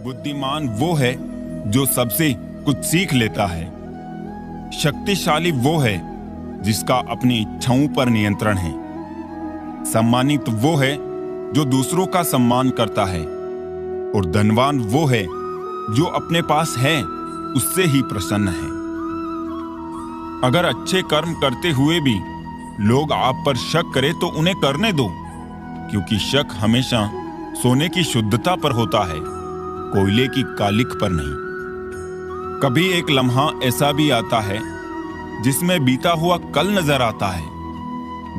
बुद्धिमान वो है जो सबसे कुछ सीख लेता है। शक्तिशाली वो है जिसका अपनी इच्छाओं पर नियंत्रण है। सम्मानित वो है जो दूसरों का सम्मान करता है। और धनवान वो है जो अपने पास है उससे ही प्रसन्न है। अगर अच्छे कर्म करते हुए भी लोग आप पर शक करें तो उन्हें करने दो, क्योंकि शक हमेशा सोने की शुद्धता पर होता है, कोयले की कालिख पर नहीं। कभी एक लम्हा ऐसा भी आता है जिसमें बीता हुआ कल नजर आता है,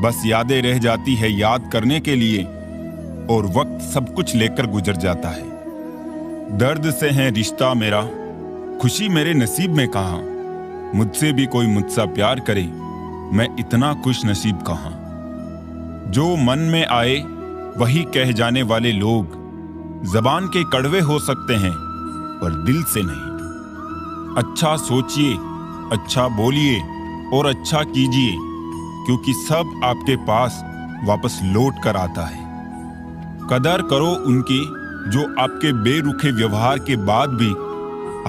बस यादें रह जाती है याद करने के लिए, और वक्त सब कुछ लेकर गुजर जाता है। दर्द से है रिश्ता मेरा, खुशी मेरे नसीब में कहाँ। मुझसे भी कोई मुझसा प्यार करे, मैं इतना खुश नसीब कहाँ। जो मन में आए वही कह जाने वाले लोग जबान के कड़वे हो सकते हैं, पर दिल से नहीं। अच्छा सोचिए, अच्छा बोलिए और अच्छा कीजिए, क्योंकि सब आपके पास वापस लौट कर आता है। कदर करो उनकी जो आपके बेरुखे व्यवहार के बाद भी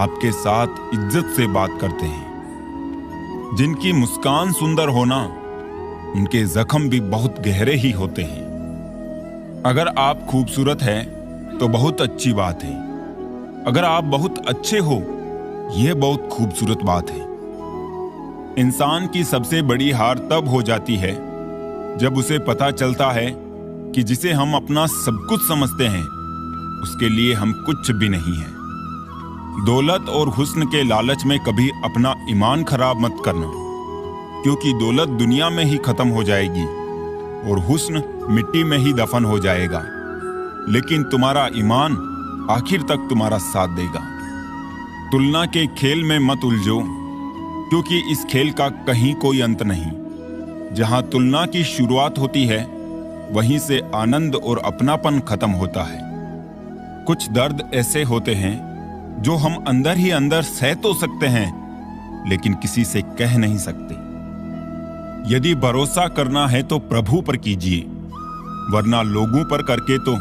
आपके साथ इज्जत से बात करते हैं। जिनकी मुस्कान सुंदर होना, उनके जख्म भी बहुत गहरे ही होते हैं। अगर आप खूबसूरत हैं तो बहुत अच्छी बात है। अगर आप बहुत अच्छे हो, यह बहुत खूबसूरत बात है। इंसान की सबसे बड़ी हार तब हो जाती है जब उसे पता चलता है कि जिसे हम अपना सब कुछ समझते हैं उसके लिए हम कुछ भी नहीं है। दौलत और हुस्न के लालच में कभी अपना ईमान खराब मत करना, क्योंकि दौलत दुनिया में ही खत्म हो जाएगी और हुस्न मिट्टी में ही दफन हो जाएगा, लेकिन तुम्हारा ईमान आखिर तक तुम्हारा साथ देगा। तुलना के खेल में मत उलझो, क्योंकि इस खेल का कहीं कोई अंत नहीं। जहां तुलना की शुरुआत होती है वहीं से आनंद और अपनापन खत्म होता है। कुछ दर्द ऐसे होते हैं जो हम अंदर ही अंदर सह तो सकते हैं, लेकिन किसी से कह नहीं सकते। यदि भरोसा करना है तो प्रभु पर कीजिए, वरना लोगों पर करके तो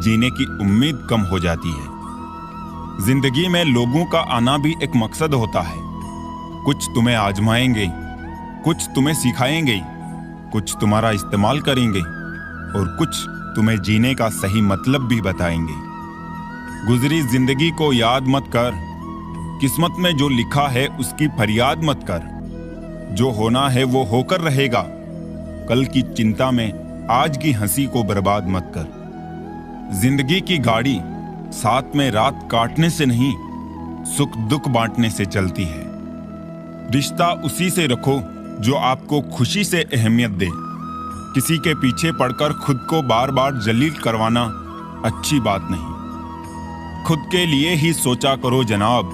जीने की उम्मीद कम हो जाती है। जिंदगी में लोगों का आना भी एक मकसद होता है। कुछ तुम्हें आजमाएंगे, कुछ तुम्हें सिखाएंगे, कुछ तुम्हारा इस्तेमाल करेंगे और कुछ तुम्हें जीने का सही मतलब भी बताएंगे। गुजरी जिंदगी को याद मत कर, किस्मत में जो लिखा है उसकी फरियाद मत कर। जो होना है वो होकर रहेगा, कल की चिंता में आज की हंसी को बर्बाद मत कर। जिंदगी की गाड़ी साथ में रात काटने से नहीं, सुख दुख बांटने से चलती है। रिश्ता उसी से रखो जो आपको खुशी से अहमियत दे। किसी के पीछे पड़कर खुद को बार बार जलील करवाना अच्छी बात नहीं। खुद के लिए ही सोचा करो जनाब,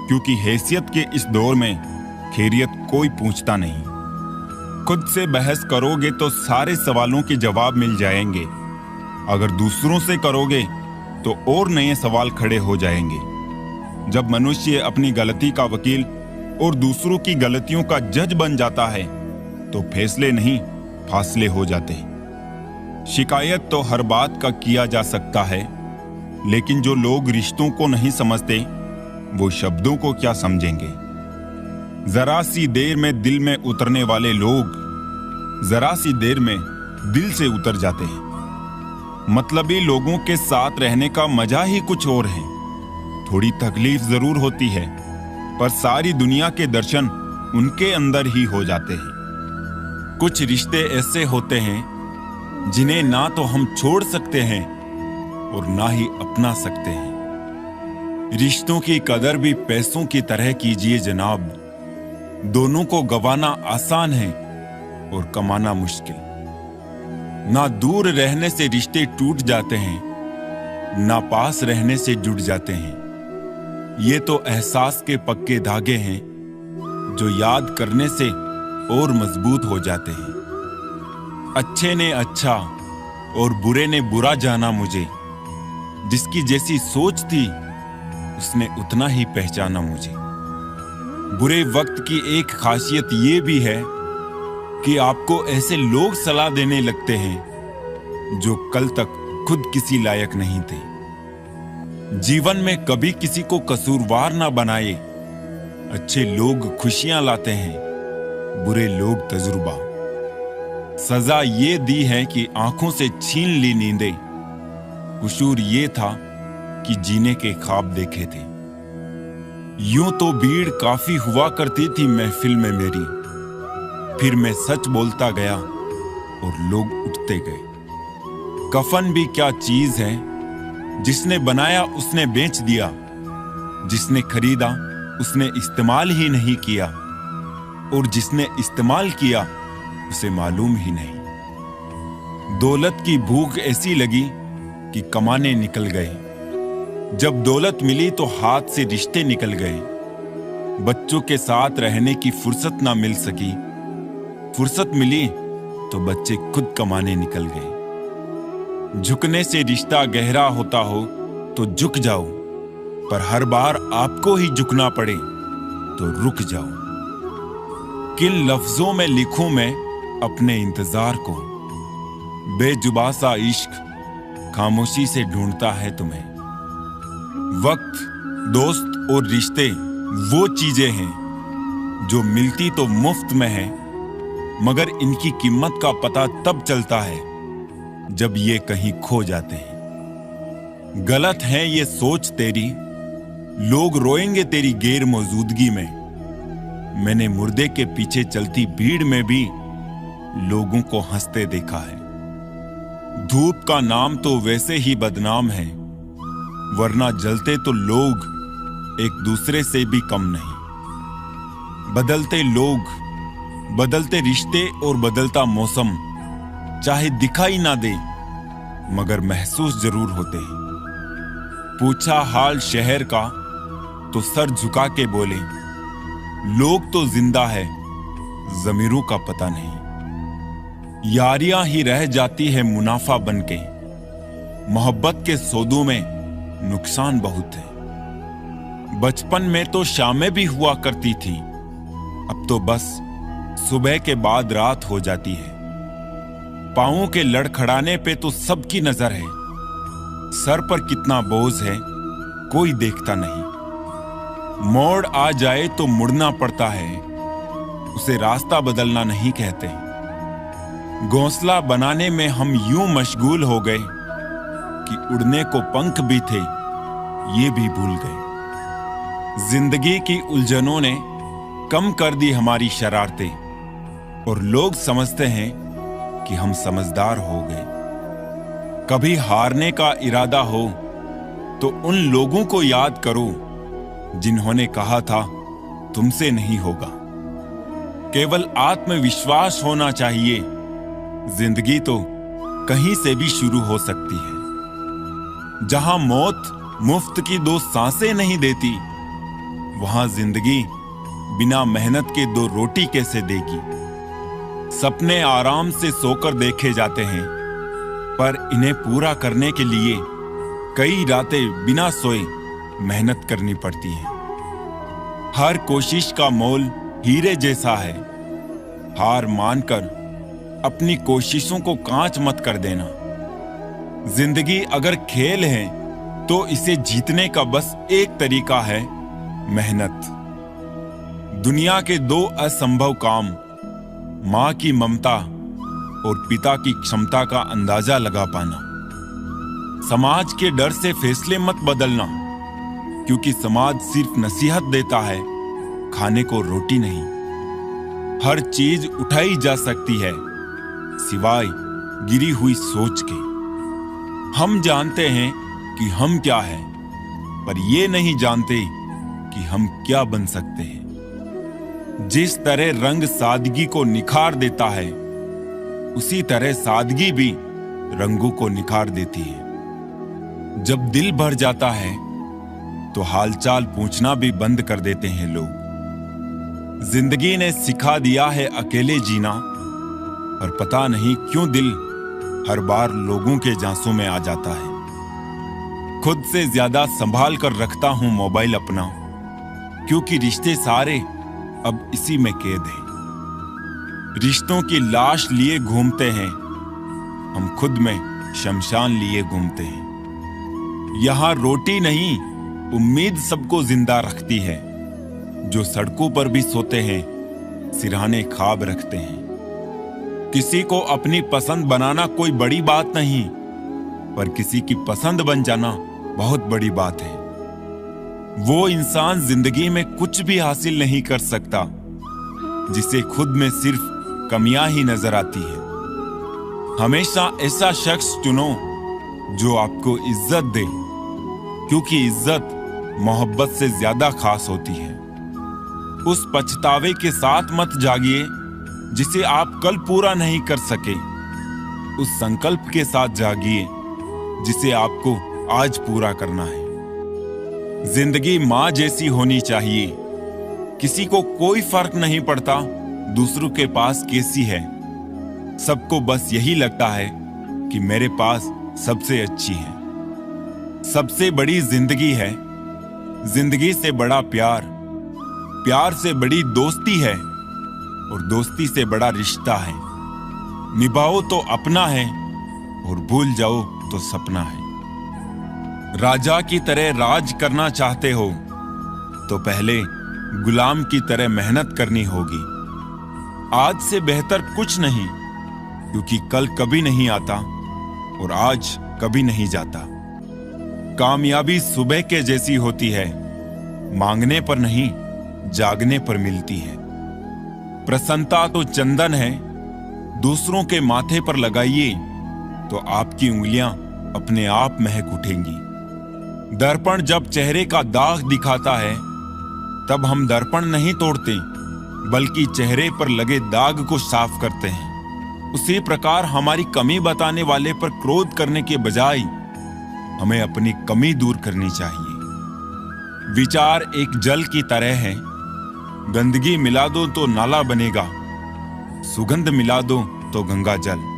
क्योंकि हैसियत के इस दौर में खैरियत कोई पूछता नहीं। खुद से बहस करोगे तो सारे सवालों के जवाब मिल जाएंगे। अगर दूसरों से करोगे तो और नए सवाल खड़े हो जाएंगे। जब मनुष्य अपनी गलती का वकील और दूसरों की गलतियों का जज बन जाता है तो फैसले नहीं, फासले हो जाते हैं। शिकायत तो हर बात का किया जा सकता है, लेकिन जो लोग रिश्तों को नहीं समझते वो शब्दों को क्या समझेंगे। जरा सी देर में दिल में उतरने वाले लोग जरा सी देर में दिल से उतर जाते हैं। मतलबी लोगों के साथ रहने का मजा ही कुछ और है। थोड़ी तकलीफ जरूर होती है, पर सारी दुनिया के दर्शन उनके अंदर ही हो जाते हैं। कुछ रिश्ते ऐसे होते हैं जिन्हें ना तो हम छोड़ सकते हैं और ना ही अपना सकते हैं। रिश्तों की कदर भी पैसों की तरह कीजिए जनाब। दोनों को गंवाना आसान है और कमाना मुश्किल। ना दूर रहने से रिश्ते टूट जाते हैं, ना पास रहने से जुड़ जाते हैं। ये तो एहसास के पक्के धागे हैं जो याद करने से और मजबूत हो जाते हैं। अच्छे ने अच्छा और बुरे ने बुरा जाना मुझे। जिसकी जैसी सोच थी उसने उतना ही पहचाना मुझे। बुरे वक्त की एक खासियत ये भी है कि आपको ऐसे लोग सलाह देने लगते हैं जो कल तक खुद किसी लायक नहीं थे। जीवन में कभी किसी को कसूरवार ना बनाए। अच्छे लोग खुशियां लाते हैं, बुरे लोग तजुर्बा। सजा ये दी है कि आंखों से छीन ली नींदें। कसूर ये था कि जीने के ख्वाब देखे थे। यूं तो भीड़ काफी हुआ करती थी महफिल में मेरी, फिर मैं सच बोलता गया और लोग उठते गए। कफन भी क्या चीज है, जिसने बनाया उसने बेच दिया, जिसने खरीदा उसने इस्तेमाल ही नहीं किया, और जिसने इस्तेमाल किया उसे मालूम ही नहीं। दौलत की भूख ऐसी लगी कि कमाने निकल गए। जब दौलत मिली तो हाथ से रिश्ते निकल गए। बच्चों के साथ रहने की फुर्सत ना मिल सकी। फुर्सत मिली तो बच्चे खुद कमाने निकल गए। झुकने से रिश्ता गहरा होता हो तो झुक जाओ, पर हर बार आपको ही झुकना पड़े तो रुक जाओ। किन लफ्जों में लिखूं मैं अपने इंतजार को? बेजुबा सा इश्क खामोशी से ढूंढता है तुम्हें। वक्त, दोस्त और रिश्ते वो चीजें हैं जो मिलती तो मुफ्त में है, मगर इनकी कीमत का पता तब चलता है जब ये कहीं खो जाते हैं। गलत है ये सोच तेरी, लोग रोएंगे तेरी गैर मौजूदगी में। मैंने मुर्दे के पीछे चलती भीड़ में भी लोगों को हंसते देखा है। धूप का नाम तो वैसे ही बदनाम है, वरना जलते तो लोग एक दूसरे से भी कम नहीं। बदलते लोग, बदलते रिश्ते और बदलता मौसम चाहे दिखाई ना दे मगर महसूस जरूर होते हैं। पूछा हाल शहर का तो सर झुका के बोले, लोग तो जिंदा है, जमीरों का पता नहीं। यारियां ही रह जाती है मुनाफा बनके। मोहब्बत के सौदों में नुकसान बहुत है। बचपन में तो शामें भी हुआ करती थी, अब तो बस सुबह के बाद रात हो जाती है। पांवों के लड़खड़ाने पे तो सबकी नजर है। सर पर कितना बोझ है कोई देखता नहीं। मोड़ आ जाए तो मुड़ना पड़ता है, उसे रास्ता बदलना नहीं कहते। घोंसला बनाने में हम यूं मशगूल हो गए कि उड़ने को पंख भी थे ये भी भूल गए। जिंदगी की उलझनों ने कम कर दी हमारी शरारतें, और लोग समझते हैं कि हम समझदार हो गए। कभी हारने का इरादा हो तो उन लोगों को याद करो जिन्होंने कहा था तुमसे नहीं होगा। केवल आत्मविश्वास होना चाहिए। जिंदगी तो कहीं से भी शुरू हो सकती है। जहां मौत मुफ्त की 2 सांसें नहीं देती, वहां जिंदगी बिना मेहनत के 2 रोटी कैसे देगी। सपने आराम से सोकर देखे जाते हैं, पर इन्हें पूरा करने के लिए कई रातें बिना सोए मेहनत करनी पड़ती है। हर कोशिश का मोल हीरे जैसा है। हार मानकर अपनी कोशिशों को कांच मत कर देना। जिंदगी अगर खेल है तो इसे जीतने का बस एक तरीका है, मेहनत। दुनिया के 2 असंभव काम, मां की ममता और पिता की क्षमता का अंदाजा लगा पाना। समाज के डर से फैसले मत बदलना, क्योंकि समाज सिर्फ नसीहत देता है, खाने को रोटी नहीं। हर चीज उठाई जा सकती है सिवाय गिरी हुई सोच के। हम जानते हैं कि हम क्या हैं, पर ये नहीं जानते कि हम क्या बन सकते हैं। जिस तरह रंग सादगी को निखार देता है, उसी तरह सादगी भी रंगों को निखार देती है। जब दिल भर जाता है तो हालचाल पूछना भी बंद कर देते हैं लोग। जिंदगी ने सिखा दिया है अकेले जीना, पर पता नहीं क्यों दिल हर बार लोगों के जांसों में आ जाता है। खुद से ज्यादा संभाल कर रखता हूं मोबाइल अपना, क्योंकि रिश्ते सारे अब इसी में कैद हैं। रिश्तों की लाश लिए घूमते हैं, हम खुद में शमशान लिए घूमते हैं। यहाँ रोटी नहीं, उम्मीद सबको जिंदा रखती है। जो सड़कों पर भी सोते हैं, सिरहाने ख्वाब रखते हैं। किसी को अपनी पसंद बनाना कोई बड़ी बात नहीं, पर किसी की पसंद बन जाना बहुत बड़ी बात है। वो इंसान जिंदगी में कुछ भी हासिल नहीं कर सकता जिसे खुद में सिर्फ कमियां ही नजर आती है। हमेशा ऐसा शख्स चुनो जो आपको इज्जत दे, क्योंकि इज्जत मोहब्बत से ज्यादा खास होती है। उस पछतावे के साथ मत जागिए जिसे आप कल पूरा नहीं कर सके। उस संकल्प के साथ जागिए जिसे आपको आज पूरा करना है। जिंदगी मां जैसी होनी चाहिए। किसी को कोई फर्क नहीं पड़ता दूसरों के पास कैसी है। सबको बस यही लगता है कि मेरे पास सबसे अच्छी है। सबसे बड़ी जिंदगी है। जिंदगी से बड़ा प्यार, प्यार से बड़ी दोस्ती है, और दोस्ती से बड़ा रिश्ता है। निभाओ तो अपना है, और भूल जाओ तो सपना है। राजा की तरह राज करना चाहते हो तो पहले गुलाम की तरह मेहनत करनी होगी। आज से बेहतर कुछ नहीं, क्योंकि कल कभी नहीं आता और आज कभी नहीं जाता। कामयाबी सुबह के जैसी होती है, मांगने पर नहीं जागने पर मिलती है। प्रसन्नता तो चंदन है, दूसरों के माथे पर लगाइए तो आपकी उंगलियां अपने आप महक उठेंगी। दर्पण जब चेहरे का दाग दिखाता है, तब हम दर्पण नहीं तोड़ते, बल्कि चेहरे पर लगे दाग को साफ करते हैं। उसी प्रकार हमारी कमी बताने वाले पर क्रोध करने के बजाय हमें अपनी कमी दूर करनी चाहिए। विचार एक जल की तरह है, गंदगी मिला दो तो नाला बनेगा, सुगंध मिला दो तो गंगा जल।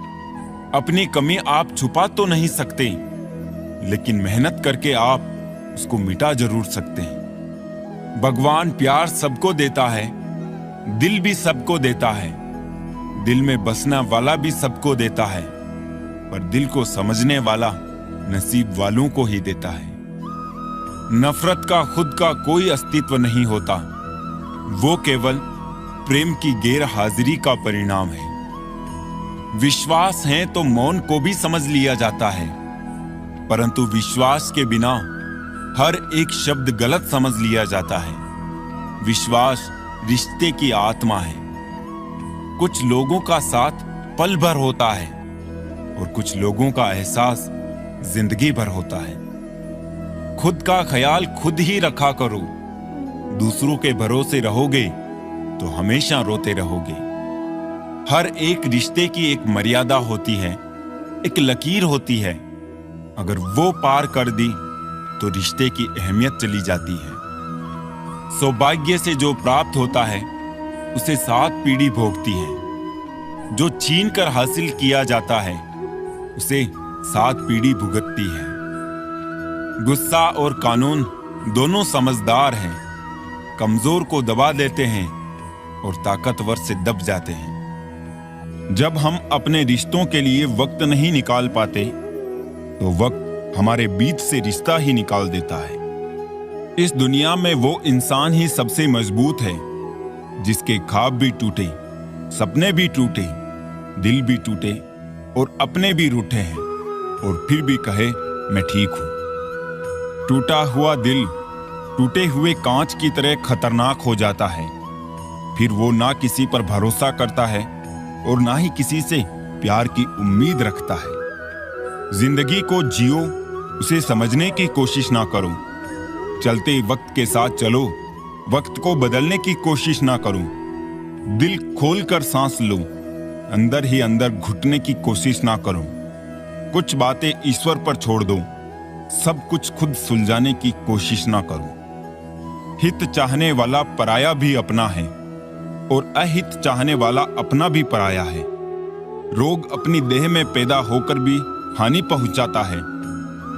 अपनी कमी आप छुपा तो नहीं सकते, लेकिन मेहनत करके आप उसको मिटा जरूर सकते हैं। भगवान प्यार सबको देता है, दिल भी सबको देता है, दिल में बसना वाला भी सबको देता है, पर दिल को समझने वाला नसीब वालों को ही देता है। नफरत का खुद का कोई अस्तित्व नहीं होता, वो केवल प्रेम की गैर हाजिरी का परिणाम है। विश्वास है तो मौन को भी समझ लिया जाता है, परंतु विश्वास के बिना हर एक शब्द गलत समझ लिया जाता है। विश्वास रिश्ते की आत्मा है। कुछ लोगों का साथ पल भर होता है और कुछ लोगों का एहसास जिंदगी भर होता है। खुद का ख्याल खुद ही रखा करो। दूसरों के भरोसे रहोगे तो हमेशा रोते रहोगे। हर एक रिश्ते की एक मर्यादा होती है, एक लकीर होती है। अगर वो पार कर दी तो रिश्ते की अहमियत चली जाती है। सौभाग्य से जो प्राप्त होता है उसे 7 पीढ़ी भोगती है। जो छीन कर हासिल किया जाता है उसे 7 पीढ़ी भुगतती है। गुस्सा और कानून दोनों समझदार हैं, कमजोर को दबा देते हैं और ताकतवर से दब जाते हैं। जब हम अपने रिश्तों के लिए वक्त नहीं निकाल पाते तो वक्त हमारे बीच से रिश्ता ही निकाल देता है। इस दुनिया में वो इंसान ही सबसे मजबूत है जिसके ख्वाब भी टूटे, सपने भी टूटे, दिल भी टूटे और अपने भी रूठे हैं, और फिर भी कहे मैं ठीक हूं। टूटा हुआ दिल टूटे हुए कांच की तरह खतरनाक हो जाता है। फिर वो ना किसी पर भरोसा करता है और ना ही किसी से प्यार की उम्मीद रखता है। जिंदगी को जियो, उसे समझने की कोशिश ना करो। चलते वक्त के साथ चलो, वक्त को बदलने की कोशिश ना करो। दिल खोलकर सांस लो, अंदर ही अंदर घुटने की कोशिश ना करो। कुछ बातें ईश्वर पर छोड़ दो, सब कुछ खुद सुलझाने की कोशिश ना करो। हित चाहने वाला पराया भी अपना है और अहित चाहने वाला अपना भी पराया है। रोग अपनी देह में पैदा होकर भी हानि पहुंचाता है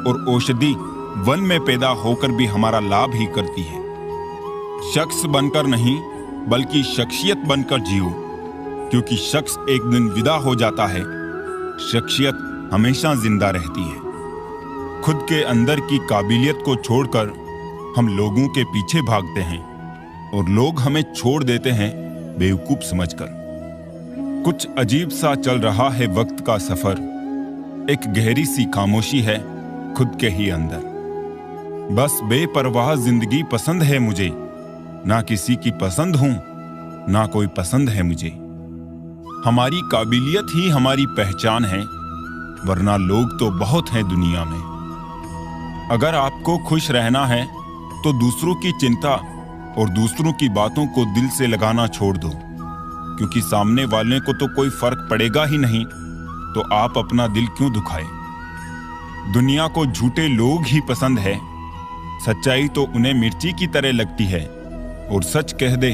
और औषधि वन में पैदा होकर भी हमारा लाभ ही करती है। शख्स बनकर नहीं बल्कि शख्सियत बनकर जियो, क्योंकि शख्स एक दिन विदा हो जाता है, शख्सियत हमेशा जिंदा रहती है। खुद के अंदर की काबिलियत को छोड़कर हम लोगों के पीछे भागते हैं और लोग हमें छोड़ देते हैं बेवकूफ समझकर। कुछ अजीब सा चल रहा है वक्त का सफर, एक गहरी सी खामोशी है खुद के ही अंदर। बस बेपरवाह जिंदगी पसंद है मुझे, ना किसी की पसंद हूं ना कोई पसंद है मुझे। हमारी काबिलियत ही हमारी पहचान है, वरना लोग तो बहुत हैं दुनिया में। अगर आपको खुश रहना है तो दूसरों की चिंता और दूसरों की बातों को दिल से लगाना छोड़ दो, क्योंकि सामने वाले को तो कोई फर्क पड़ेगा ही नहीं, तो आप अपना दिल क्यों दुखाए। दुनिया को झूठे लोग ही पसंद है, सच्चाई तो उन्हें मिर्ची की तरह लगती है, और सच कह दे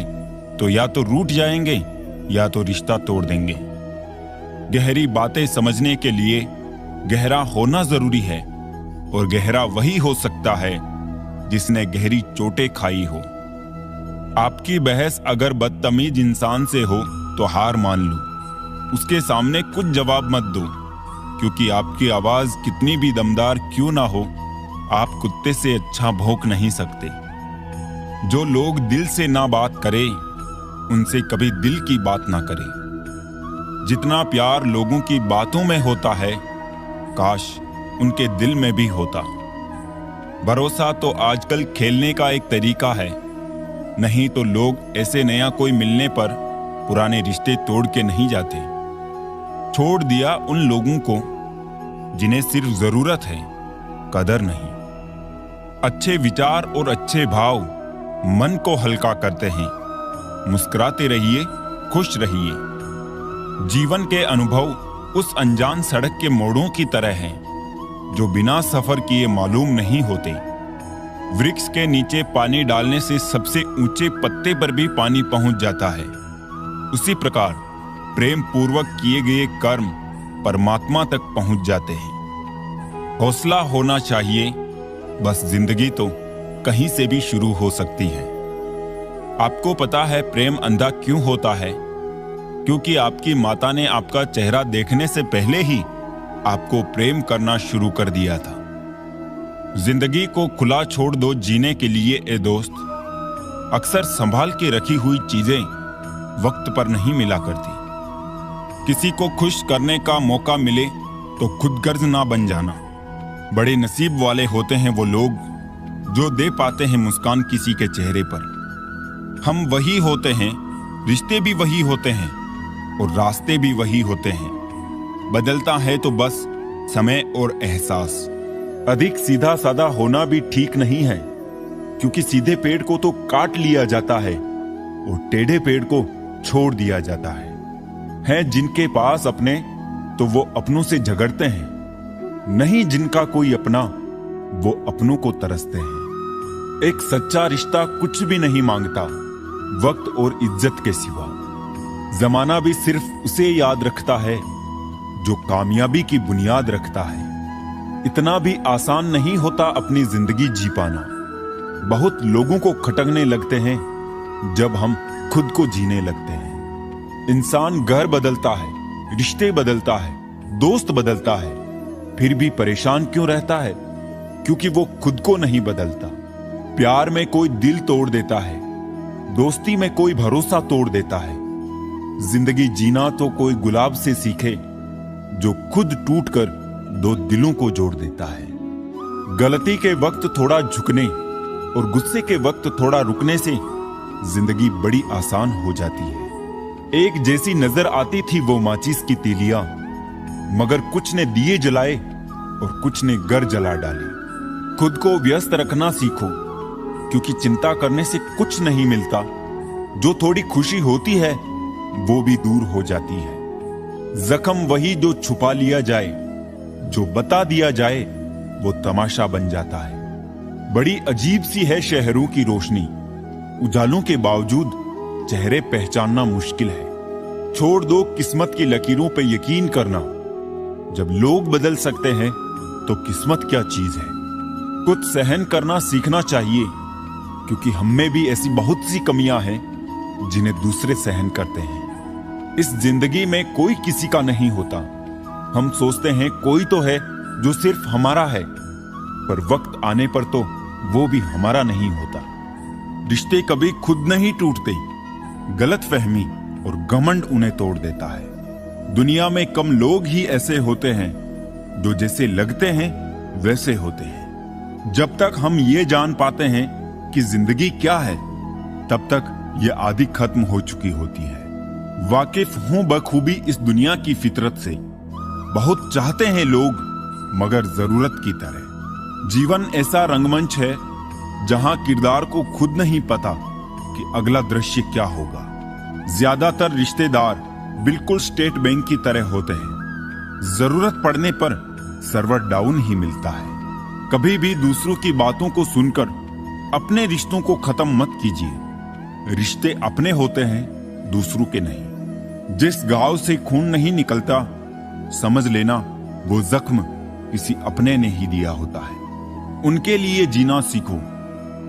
तो या तो रूठ जाएंगे या तो रिश्ता तोड़ देंगे। गहरी बातें समझने के लिए गहरा होना जरूरी है, और गहरा वही हो सकता है जिसने गहरी चोटें खाई हो। आपकी बहस अगर बदतमीज इंसान से हो तो हार मान लो, उसके सामने कुछ जवाब मत दो, क्योंकि आपकी आवाज कितनी भी दमदार क्यों ना हो, आप कुत्ते से अच्छा भौंक नहीं सकते। जो लोग दिल से ना बात करे उनसे कभी दिल की बात ना करे। जितना प्यार लोगों की बातों में होता है, काश उनके दिल में भी होता। भरोसा तो आजकल खेलने का एक तरीका है, नहीं तो लोग ऐसे नया कोई मिलने पर पुराने रिश्ते तोड़ के नहीं जाते। छोड़ दिया उन लोगों को जिन्हें सिर्फ जरूरत है, कदर नहीं। अच्छे विचार और अच्छे भाव मन को हल्का करते हैं। मुस्कुराते रहिए, खुश रहिए। जीवन के अनुभव उस अनजान सड़क के मोड़ों की तरह हैं, जो बिना सफर किए मालूम नहीं होते। वृक्ष के नीचे पानी डालने से सबसे ऊंचे पत्ते पर भी पानी पहुंच जाता है। उसी प्रकार प्रेम पूर्वक किए गए कर्म परमात्मा तक पहुंच जाते हैं। हौसला होना चाहिए, बस जिंदगी तो कहीं से भी शुरू हो सकती है। आपको पता है प्रेम अंधा क्यों होता है? क्योंकि आपकी माता ने आपका चेहरा देखने से पहले ही आपको प्रेम करना शुरू कर दिया था। जिंदगी को खुला छोड़ दो जीने के लिए ए दोस्त। अक्सर संभाल के रखी हुई चीजें वक्त पर नहीं मिला करती। किसी को खुश करने का मौका मिले तो खुदगर्ज ना बन जाना। बड़े नसीब वाले होते हैं वो लोग जो दे पाते हैं मुस्कान किसी के चेहरे पर। हम वही होते हैं, रिश्ते भी वही होते हैं और रास्ते भी वही होते हैं। बदलता है तो बस समय और एहसास। अधिक सीधा साधा होना भी ठीक नहीं है, क्योंकि सीधे पेड़ को तो काट लिया जाता है और टेढ़े पेड़ को छोड़ दिया जाता है जिनके पास अपने तो वो अपनों से झगड़ते हैं, नहीं जिनका कोई अपना वो अपनों को तरसते हैं। एक सच्चा रिश्ता कुछ भी नहीं मांगता वक्त और इज्जत के सिवा। जमाना भी सिर्फ उसे याद रखता है जो कामयाबी की बुनियाद रखता है। इतना भी आसान नहीं होता अपनी जिंदगी जी पाना। बहुत लोगों को खटकने लगते हैं जब हम खुद को जीने लगते हैं। इंसान घर बदलता है, रिश्ते बदलता है, दोस्त बदलता है, फिर भी परेशान क्यों रहता है? क्योंकि वो खुद को नहीं बदलता। प्यार में कोई दिल तोड़ देता है, दोस्ती में कोई भरोसा तोड़ देता है। जिंदगी जीना तो कोई गुलाब से सीखे जो खुद टूटकर दो दिलों को जोड़ देता है। गलती के वक्त थोड़ा झुकने और गुस्से के वक्त थोड़ा रुकने से जिंदगी बड़ी आसान हो जाती है। एक जैसी नजर आती थी वो माचिस की तीलियां, मगर कुछ ने दिए जलाए और कुछ ने घर जला डाले। खुद को व्यस्त रखना सीखो, क्योंकि चिंता करने से कुछ नहीं मिलता। जो थोड़ी खुशी होती है वो भी दूर हो जाती है। जख्म वही जो छुपा लिया जाए, जो बता दिया जाए वो तमाशा बन जाता है। बड़ी अजीब सी है शहरों की रोशनी, उजालों के बावजूद चेहरे पहचानना मुश्किल है। छोड़ दो किस्मत की लकीरों पे यकीन करना। जब लोग बदल सकते हैं तो किस्मत क्या चीज है। कुछ सहन करना सीखना चाहिए, क्योंकि हम में भी ऐसी बहुत सी कमियां हैं जिन्हें दूसरे सहन करते हैं। इस जिंदगी में कोई किसी का नहीं होता। हम सोचते हैं कोई तो है जो सिर्फ हमारा है, पर वक्त आने पर तो वो भी हमारा नहीं होता। रिश्ते कभी खुद नहीं टूटते, गलतफहमी और घमंड उन्हें तोड़ देता है। दुनिया में कम लोग ही ऐसे होते हैं जो जैसे लगते हैं वैसे होते हैं। जब तक हम ये जान पाते हैं कि जिंदगी क्या है, तब तक ये आदि खत्म हो चुकी होती है। वाकिफ हूं बखूबी इस दुनिया की फितरत से। बहुत चाहते हैं लोग मगर जरूरत की तरह। जीवन ऐसा रंगमंच है जहां किरदार को खुद नहीं पता कि अगला दृश्य क्या होगा। ज्यादातर रिश्तेदार बिल्कुल स्टेट बैंक की तरह होते हैं। जरूरत पड़ने पर सर्वर डाउन ही मिलता है। कभी भी दूसरों की बातों को सुनकर अपने रिश्तों को खत्म मत कीजिए। रिश्ते अपने होते हैं, दूसरों के नहीं। जिस घाव से खून नहीं निकलता, समझ लेना वो जख्म किसी अपने ने ही दिया होता है। उनके लिए जीना सीखो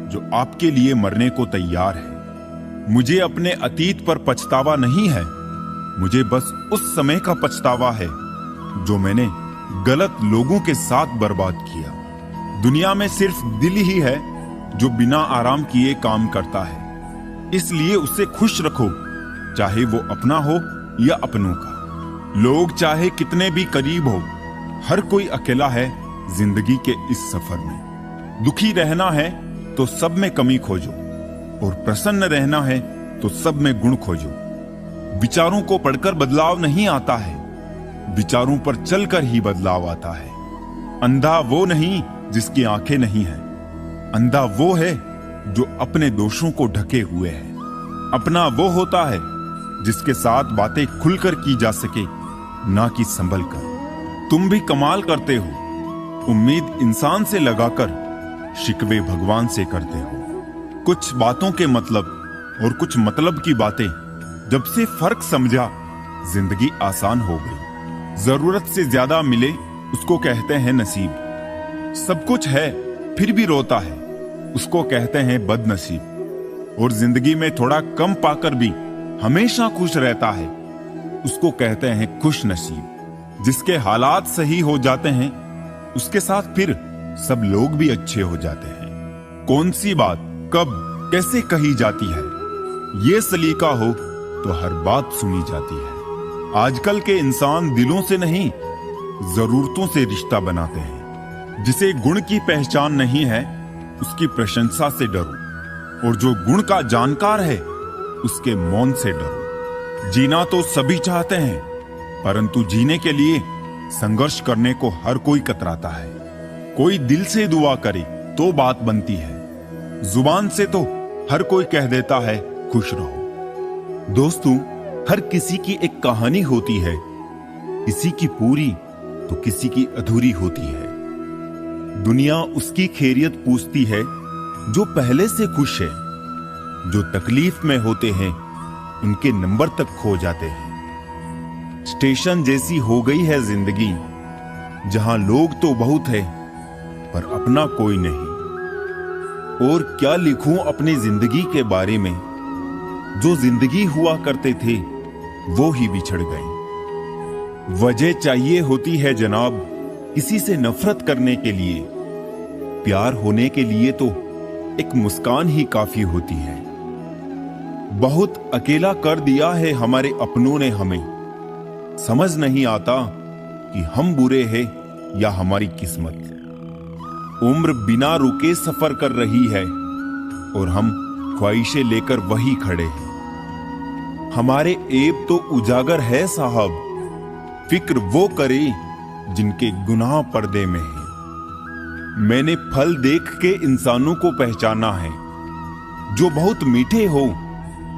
जो आपके लिए मरने को तैयार है। मुझे अपने अतीत पर पछतावा नहीं है, मुझे बस उस समय का पछतावा है जो मैंने गलत लोगों के साथ बर्बाद किया। दुनिया में सिर्फ दिल ही है जो बिना आराम किए काम करता है, इसलिए उसे खुश रखो, चाहे वो अपना हो या अपनों का। लोग चाहे कितने भी करीब हो, हर कोई अकेला है जिंदगी के इस सफर में। दुखी रहना है तो सब में कमी खोजो, और प्रसन्न रहना है तो सब में गुण खोजो। विचारों को पढ़कर बदलाव नहीं आता है, विचारों पर चलकर ही बदलाव आता है। अंधा वो नहीं जिसकी आंखें नहीं हैं, अंधा वो है जो अपने दोषों को ढके हुए है। अपना वो होता है जिसके साथ बातें खुलकर की जा सके, ना कि संभल कर। तुम भी कमाल करते हो, उम्मीद इंसान से लगाकर शिकवे भगवान से करते हो। कुछ बातों के मतलब और कुछ मतलब की बातें, जब से फर्क समझा जिंदगी आसान हो गई। जरूरत से ज्यादा मिले उसको कहते हैं नसीब। सब कुछ है फिर भी रोता है, उसको कहते हैं बदनसीब। और जिंदगी में थोड़ा कम पाकर भी हमेशा खुश रहता है, उसको कहते हैं खुश नसीब। जिसके हालात सही हो जाते हैं उसके साथ फिर सब लोग भी अच्छे हो जाते हैं। कौन सी बात कब कैसे कही जाती है, ये सलीका हो तो हर बात सुनी जाती है। आजकल के इंसान दिलों से नहीं, जरूरतों से रिश्ता बनाते हैं। जिसे गुण की पहचान नहीं है उसकी प्रशंसा से डरो, और जो गुण का जानकार है उसके मौन से डरो। जीना तो सभी चाहते हैं, परंतु जीने के लिए संघर्ष करने को हर कोई कतराता है। कोई दिल से दुआ करे तो बात बनती है, जुबान से तो हर कोई कह देता है खुश रहो। दोस्तों, हर किसी की एक कहानी होती है, किसी की पूरी तो किसी की अधूरी होती है। दुनिया उसकी खैरियत पूछती है जो पहले से खुश है। जो तकलीफ में होते हैं उनके नंबर तक खो जाते हैं। स्टेशन जैसी हो गई है जिंदगी, जहां लोग तो बहुत है पर अपना कोई नहीं। और क्या लिखूं अपनी जिंदगी के बारे में, जो जिंदगी हुआ करते थे वो ही बिछड़ गए। वजह चाहिए होती है जनाब किसी से नफरत करने के लिए, प्यार होने के लिए तो एक मुस्कान ही काफी होती है। बहुत अकेला कर दिया है हमारे अपनों ने हमें, समझ नहीं आता कि हम बुरे हैं या हमारी किस्मत। उम्र बिना रुके सफर कर रही है और हम ख्वाहिशें लेकर वही खड़े हैं। हमारे ऐब तो उजागर है साहब, फिक्र वो करे जिनके गुनाह पर्दे में है। मैंने फल देख के इंसानों को पहचाना है, जो बहुत मीठे हो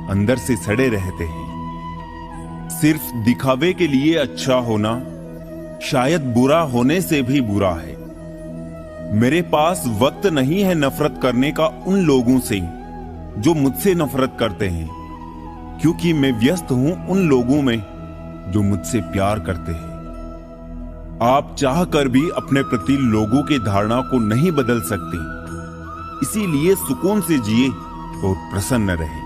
अंदर से सड़े रहते हैं। सिर्फ दिखावे के लिए अच्छा होना शायद बुरा होने से भी बुरा है। मेरे पास वक्त नहीं है नफरत करने का उन लोगों से जो मुझसे नफरत करते हैं, क्योंकि मैं व्यस्त हूं उन लोगों में जो मुझसे प्यार करते हैं। आप चाह कर भी अपने प्रति लोगों की धारणा को नहीं बदल सकते, इसीलिए सुकून से जिए और प्रसन्न रहे।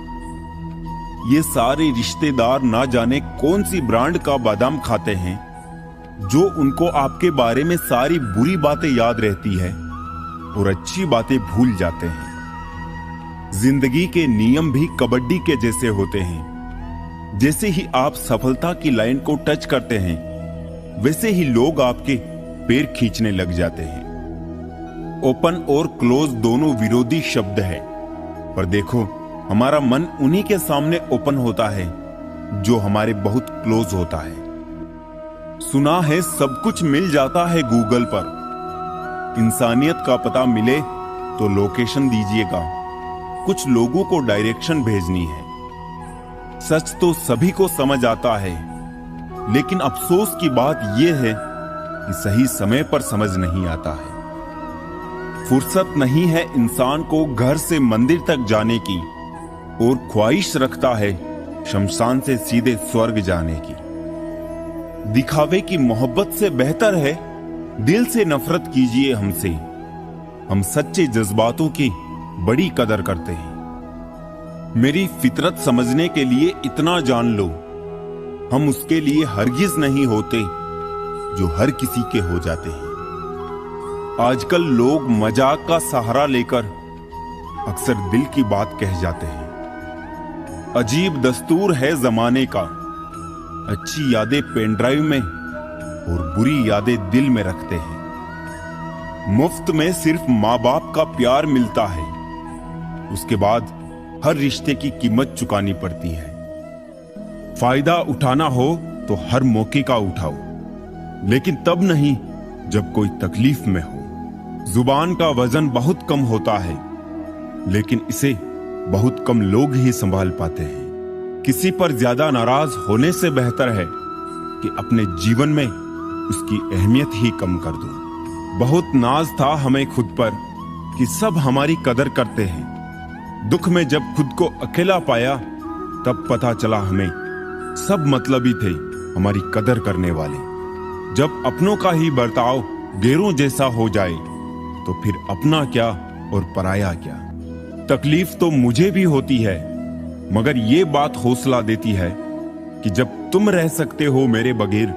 ये सारे रिश्तेदार ना जाने कौन सी ब्रांड का बादाम खाते हैं, जो उनको आपके बारे में सारी बुरी बातें याद रहती है और अच्छी बातें भूल जाते हैं। जिंदगी के नियम भी कबड्डी के जैसे होते हैं। जैसे ही आप सफलता की लाइन को टच करते हैं, वैसे ही लोग आपके पैर खींचने लग जाते हैं। ओपन और क्लोज दोनों विरोधी शब्द हैं, पर देखो, हमारा मन उन्हीं के सामने ओपन होता है जो हमारे बहुत क्लोज होता है। सुना है सब कुछ मिल जाता है गूगल पर। इंसानियत का पता मिले तो लोकेशन दीजिएगा, कुछ लोगों को डायरेक्शन भेजनी है। सच तो सभी को समझ आता है, लेकिन अफसोस की बात यह है कि सही समय पर समझ नहीं आता है। फुर्सत नहीं है इंसान को घर से मंदिर तक जाने की, और ख्वाहिश रखता है शमशान से सीधे स्वर्ग जाने की। दिखावे की मोहब्बत से बेहतर है दिल से नफरत कीजिए हमसे। हम सच्चे जज्बातों की बड़ी कदर करते हैं। मेरी फितरत समझने के लिए इतना जान लो, हम उसके लिए हरगिज नहीं होते जो हर किसी के हो जाते हैं। आजकल लोग मजाक का सहारा लेकर अक्सर दिल की बात कह जाते हैं। अजीब दस्तूर है जमाने का, अच्छी यादें पेन ड्राइव में और बुरी यादें दिल में रखते हैं। मुफ्त में सिर्फ माँ बाप का प्यार मिलता है, उसके बाद हर रिश्ते की कीमत चुकानी पड़ती है। फायदा उठाना हो तो हर मौके का उठाओ, लेकिन तब नहीं जब कोई तकलीफ में हो। जुबान का वजन बहुत कम होता है, लेकिन इसे बहुत कम लोग ही संभाल पाते हैं। किसी पर ज्यादा नाराज होने से बेहतर है कि अपने जीवन में उसकी अहमियत ही कम कर दूं। बहुत नाज था हमें खुद पर कि सब हमारी कदर करते हैं। दुख में जब खुद को अकेला पाया, तब पता चला हमें सब मतलबी थे हमारी कदर करने वाले। जब अपनों का ही बर्ताव गैरों जैसा हो जाए, तो फिर अपना क्या और पराया क्या। तकलीफ तो मुझे भी होती है, मगर ये बात हौसला देती है कि जब तुम रह सकते हो मेरे बगैर,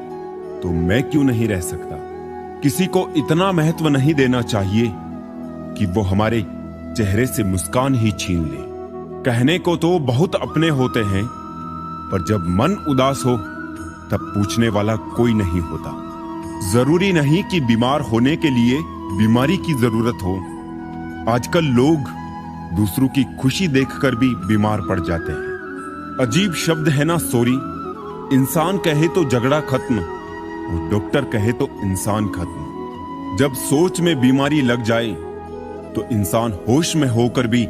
तो मैं क्यों नहीं रह सकता। किसी को इतना महत्व नहीं देना चाहिए कि वो हमारे चेहरे से मुस्कान ही छीन ले। कहने को तो बहुत अपने होते हैं, पर जब मन उदास हो तब पूछने वाला कोई नहीं होता। जरूरी नहीं कि बीमार होने के लिए बीमारी की जरूरत हो। आजकल लोग दूसरों की खुशी देखकर भी बीमार पड़ जाते हैं। अजीब शब्द है ना सॉरी। इंसान कहे तो झगड़ा खत्म, और डॉक्टर कहे तो इंसान खत्म। जब सोच में बीमारी लग जाए तो इंसान होश में होकर भी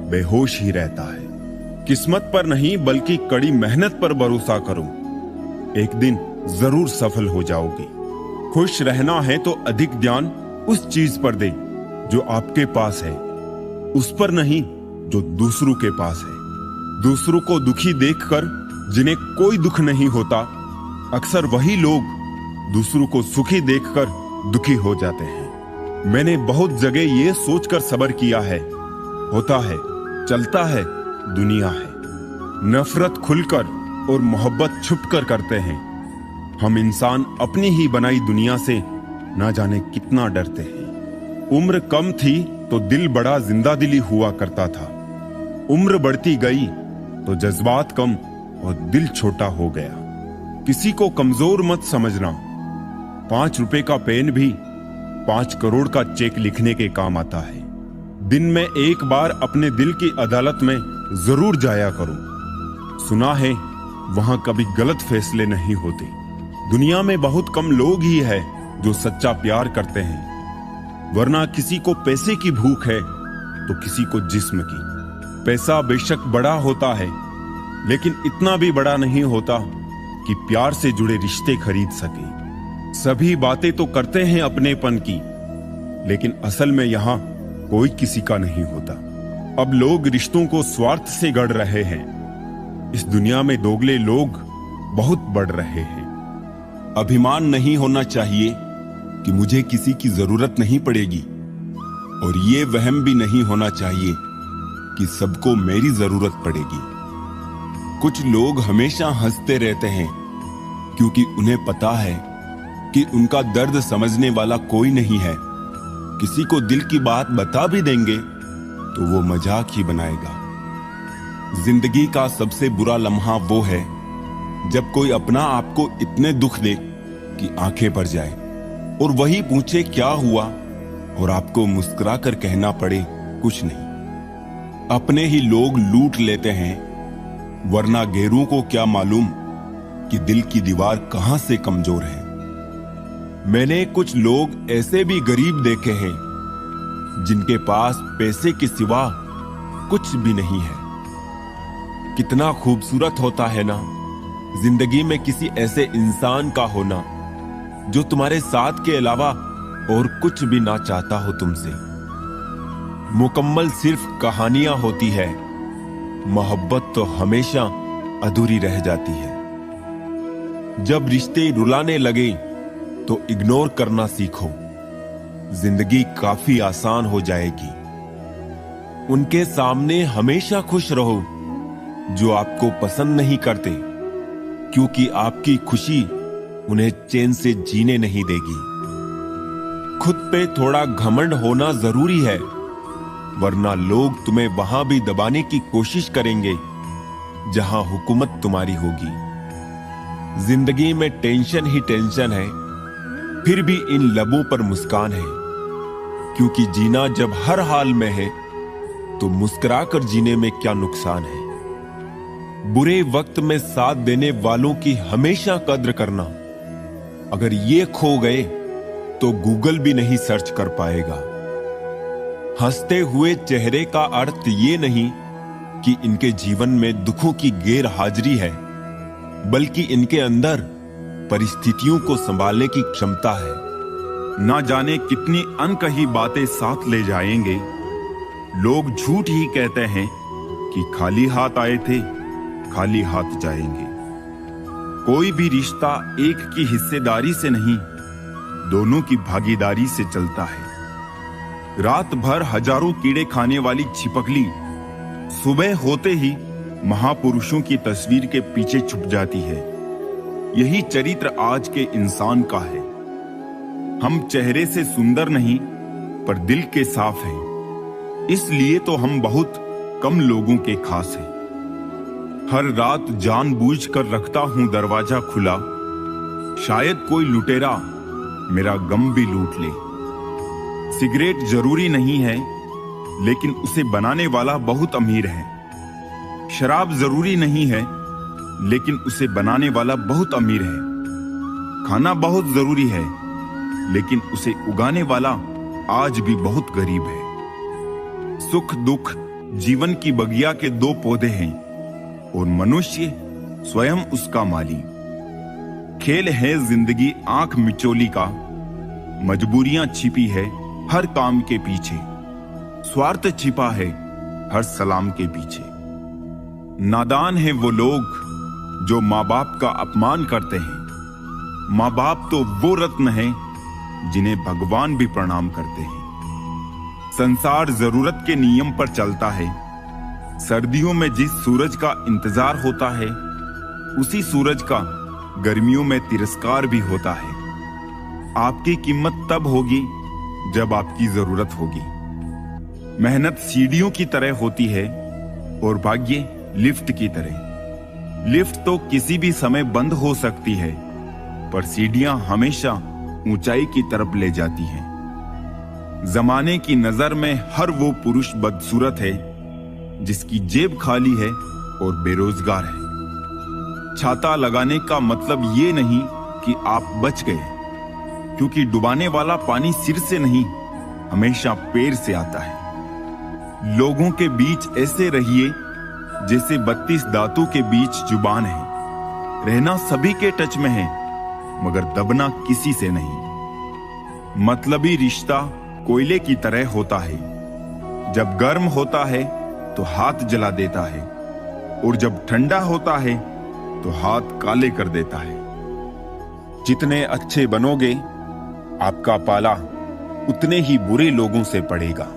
बेहोश ही रहता है। किस्मत पर नहीं बल्कि कड़ी मेहनत पर भरोसा करो, एक दिन जरूर सफल हो जाओगे। खुश रहना है तो अधिक ध्यान उस चीज पर दे जो आपके पास है, उस पर नहीं जो दूसरों के पास है। दूसरों को दुखी देखकर जिन्हें कोई दुख नहीं होता, अक्सर वही लोग दूसरों को सुखी देखकर दुखी हो जाते हैं। मैंने बहुत जगह ये सोचकर सब्र किया है, होता है, चलता है, दुनिया है। नफरत खुलकर और मोहब्बत छुपकर करते हैं। हम इंसान अपनी ही बनाई दुनिया से ना जाने कितना डरते हैं। उम्र कम थी तो दिल बड़ा जिंदा दिली हुआ करता था। उम्र बढ़ती गई तो जज्बात कम और दिल छोटा हो गया। किसी को कमजोर मत समझना। 5 रुपए का पेन भी 5 करोड़ का चेक लिखने के काम आता है। दिन में एक बार अपने दिल की अदालत में जरूर जाया करो। सुना है वहां कभी गलत फैसले नहीं होते। दुनिया में बहुत कम लोग ही है जो सच्चा प्यार करते हैं, वरना किसी को पैसे की भूख है तो किसी को जिस्म की। पैसा बेशक बड़ा होता है, लेकिन इतना भी बड़ा नहीं होता कि प्यार से जुड़े रिश्ते खरीद सके। सभी बातें तो करते हैं अपनेपन की, लेकिन असल में यहां कोई किसी का नहीं होता। अब लोग रिश्तों को स्वार्थ से गढ़ रहे हैं। इस दुनिया में दोगले लोग बहुत बढ़ रहे हैं। अभिमान नहीं होना चाहिए कि मुझे किसी की जरूरत नहीं पड़ेगी, और ये वहम भी नहीं होना चाहिए कि सबको मेरी जरूरत पड़ेगी। कुछ लोग हमेशा हंसते रहते हैं क्योंकि उन्हें पता है कि उनका दर्द समझने वाला कोई नहीं है। किसी को दिल की बात बता भी देंगे तो वो मजाक ही बनाएगा। जिंदगी का सबसे बुरा लम्हा वो है जब कोई अपना आपको इतने दुख दे कि आंखें भर जाए और वही पूछे क्या हुआ और आपको मुस्कुरा कर कहना पड़े कुछ नहीं। अपने ही लोग लूट लेते हैं, वरना गैरों को क्या मालूम कि दिल की दीवार कहां से कमजोर है। मैंने कुछ लोग ऐसे भी गरीब देखे हैं जिनके पास पैसे के सिवा कुछ भी नहीं है। कितना खूबसूरत होता है ना जिंदगी में किसी ऐसे इंसान का होना जो तुम्हारे साथ के अलावा और कुछ भी ना चाहता हो तुमसे। मुकम्मल सिर्फ कहानियां होती है, मोहब्बत तो हमेशा अधूरी रह जाती है। जब रिश्ते रुलाने लगे तो इग्नोर करना सीखो, जिंदगी काफी आसान हो जाएगी। उनके सामने हमेशा खुश रहो जो आपको पसंद नहीं करते, क्योंकि आपकी खुशी उन्हें चैन से जीने नहीं देगी। खुद पे थोड़ा घमंड होना जरूरी है, वरना लोग तुम्हें वहां भी दबाने की कोशिश करेंगे जहां हुकूमत तुम्हारी होगी। जिंदगी में टेंशन ही टेंशन है, फिर भी इन लबों पर मुस्कान है, क्योंकि जीना जब हर हाल में है तो मुस्कुराकर जीने में क्या नुकसान है। बुरे वक्त में साथ देने वालों की हमेशा कद्र करना। अगर ये खो गए तो गूगल भी नहीं सर्च कर पाएगा। हंसते हुए चेहरे का अर्थ ये नहीं कि इनके जीवन में दुखों की गैर हाजिरी है, बल्कि इनके अंदर परिस्थितियों को संभालने की क्षमता है। ना जाने कितनी अनकही बातें साथ ले जाएंगे। लोग झूठ ही कहते हैं कि खाली हाथ आए थे, खाली हाथ जाएंगे। कोई भी रिश्ता एक की हिस्सेदारी से नहीं, दोनों की भागीदारी से चलता है। रात भर हजारों कीड़े खाने वाली छिपकली सुबह होते ही महापुरुषों की तस्वीर के पीछे छुप जाती है। यही चरित्र आज के इंसान का है। हम चेहरे से सुंदर नहीं, पर दिल के साफ हैं। इसलिए तो हम बहुत कम लोगों के खास हैं। हर रात जानबूझकर रखता हूं दरवाजा खुला, शायद कोई लुटेरा मेरा गम भी लूट ले। सिगरेट जरूरी नहीं है, लेकिन उसे बनाने वाला बहुत अमीर है। शराब जरूरी नहीं है, लेकिन उसे बनाने वाला बहुत अमीर है। खाना बहुत जरूरी है, लेकिन उसे उगाने वाला आज भी बहुत गरीब है। सुख दुख जीवन की बगिया के दो पौधे हैं और मनुष्य स्वयं उसका माली। खेल है जिंदगी आंख मिचोली का, मजबूरियां छिपी है हर काम के पीछे, स्वार्थ छिपा है हर सलाम के पीछे। नादान है वो लोग जो माँ बाप का अपमान करते हैं। माँ बाप तो वो रत्न है जिन्हें भगवान भी प्रणाम करते हैं। संसार जरूरत के नियम पर चलता है। सर्दियों में जिस सूरज का इंतजार होता है, उसी सूरज का गर्मियों में तिरस्कार भी होता है। आपकी कीमत तब होगी जब आपकी जरूरत होगी। मेहनत सीढ़ियों की तरह होती है और भाग्य लिफ्ट की तरह। लिफ्ट तो किसी भी समय बंद हो सकती है, पर सीढ़ियां हमेशा ऊंचाई की तरफ ले जाती हैं। जमाने की नजर में हर वो पुरुष बदसूरत है जिसकी जेब खाली है और बेरोजगार है। छाता लगाने का मतलब ये नहीं कि आप बच गए, क्योंकि डुबाने वाला पानी सिर से नहीं, हमेशा पैर से आता है। लोगों के बीच ऐसे रहिए जैसे 32 दांतों के बीच जुबान है। रहना सभी के टच में है, मगर दबना किसी से नहीं। मतलबी रिश्ता कोयले की तरह होता है। जब गर्म होता है तो हाथ जला देता है, और जब ठंडा होता है तो हाथ काले कर देता है। जितने अच्छे बनोगे, आपका पाला उतने ही बुरे लोगों से पड़ेगा।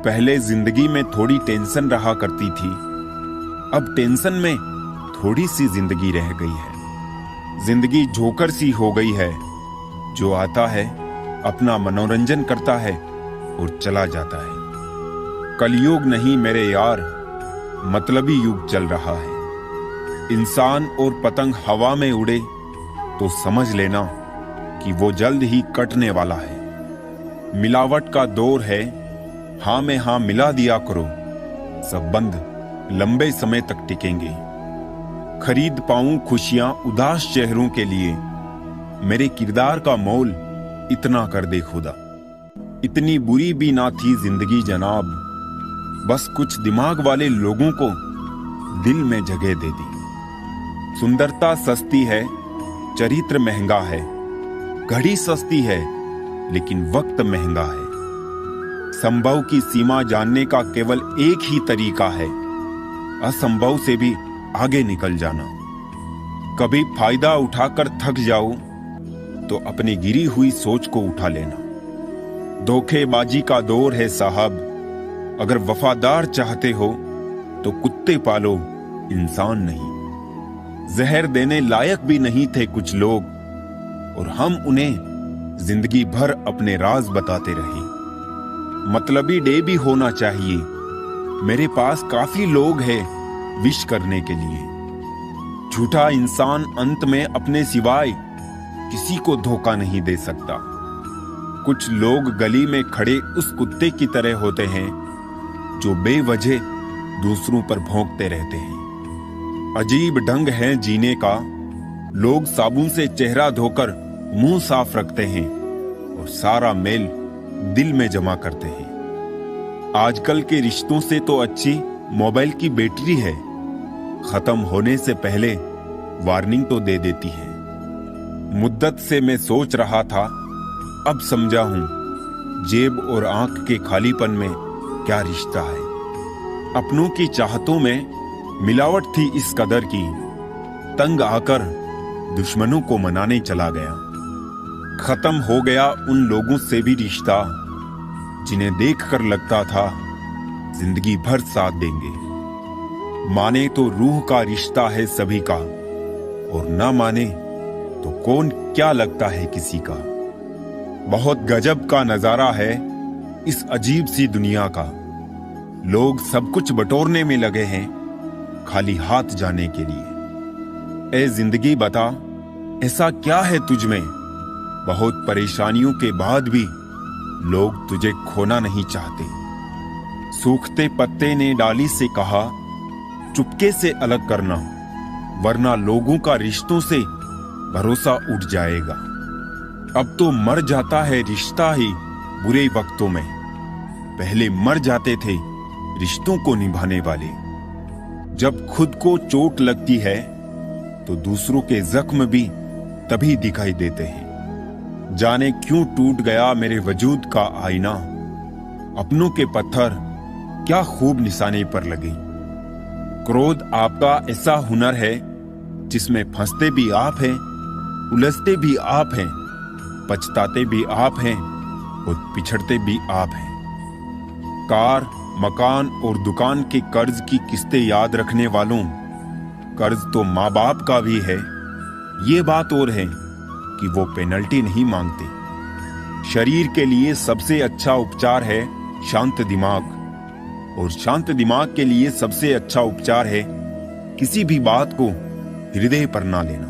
पहले जिंदगी में थोड़ी टेंशन रहा करती थी, अब टेंशन में थोड़ी सी जिंदगी रह गई है। जिंदगी जोकर सी हो गई है, जो आता है अपना मनोरंजन करता है और चला जाता है। कलयुग नहीं मेरे यार, मतलबी युग चल रहा है। इंसान और पतंग हवा में उड़े तो समझ लेना कि वो जल्द ही कटने वाला है। मिलावट का दौर है, हाँ में हाँ मिला दिया करो, संबंध लंबे समय तक टिकेंगे। खरीद पाऊं खुशियां उदास चेहरों के लिए, मेरे किरदार का मोल इतना कर दे खुदा। इतनी बुरी भी ना थी जिंदगी जनाब, बस कुछ दिमाग वाले लोगों को दिल में जगह दे दी। सुंदरता सस्ती है, चरित्र महंगा है, घड़ी सस्ती है लेकिन वक्त महंगा है। संभव की सीमा जानने का केवल एक ही तरीका है, असंभव से भी आगे निकल जाना। कभी फायदा उठाकर थक जाओ तो अपनी गिरी हुई सोच को उठा लेना। धोखेबाजी का दौर है साहब, अगर वफादार चाहते हो तो कुत्ते पालो, इंसान नहीं। जहर देने लायक भी नहीं थे कुछ लोग और हम उन्हें जिंदगी भर अपने राज बताते रहे। मतलबी डे भी होना चाहिए, मेरे पास काफी लोग हैं विश करने के लिए। झूठा इंसान अंत में अपने सिवाय किसी को धोखा नहीं दे सकता। कुछ लोग गली में खड़े उस कुत्ते की तरह होते हैं जो बेवजह दूसरों पर भौंकते रहते हैं। अजीब ढंग है जीने का, लोग साबुन से चेहरा धोकर मुंह साफ रखते हैं और सारा मेल दिल में जमा करते हैं। आजकल के रिश्तों से तो अच्छी मोबाइल की बैटरी है, खत्म होने से पहले वार्निंग तो दे देती है। मुद्दत से मैं सोच रहा था, अब समझा हूं जेब और आंख के खालीपन में क्या रिश्ता है। अपनों की चाहतों में मिलावट थी इस कदर की, तंग आकर दुश्मनों को मनाने चला गया। खत्म हो गया उन लोगों से भी रिश्ता जिन्हें देखकर लगता था जिंदगी भर साथ देंगे। माने तो रूह का रिश्ता है सभी का, और ना माने तो कौन क्या लगता है किसी का। बहुत गजब का नजारा है इस अजीब सी दुनिया का। लोग सब कुछ बटोरने में लगे हैं खाली हाथ जाने के लिए। ए जिंदगी बता, ऐसा क्या है तुझ में, बहुत परेशानियों के बाद भी लोग तुझे खोना नहीं चाहते। सूखते पत्ते ने डाली से कहा, चुपके से अलग करना, वरना लोगों का रिश्तों से भरोसा उठ जाएगा। अब तो मर जाता है रिश्ता ही बुरे वक्तों में, पहले मर जाते थे रिश्तों को निभाने वाले। जब खुद को चोट लगती है तो दूसरों के जख्म भी तभी दिखाई देते हैं। जाने क्यों टूट गया मेरे वजूद का आईना, अपनों के पत्थर क्या खूब निशाने पर लगे। क्रोध आपका ऐसा हुनर है जिसमें फंसते भी आप हैं, उलझते भी आप हैं, पछताते भी आप हैं और पिछड़ते भी आप हैं। कार, मकान और दुकान के कर्ज की किस्तें याद रखने वालों, कर्ज तो माँ बाप का भी है, ये बात और है कि वो पेनल्टी नहीं मांगते। शरीर के लिए सबसे अच्छा उपचार है शांत दिमाग, और शांत दिमाग के लिए सबसे अच्छा उपचार है किसी भी बात को हृदय पर ना लेना।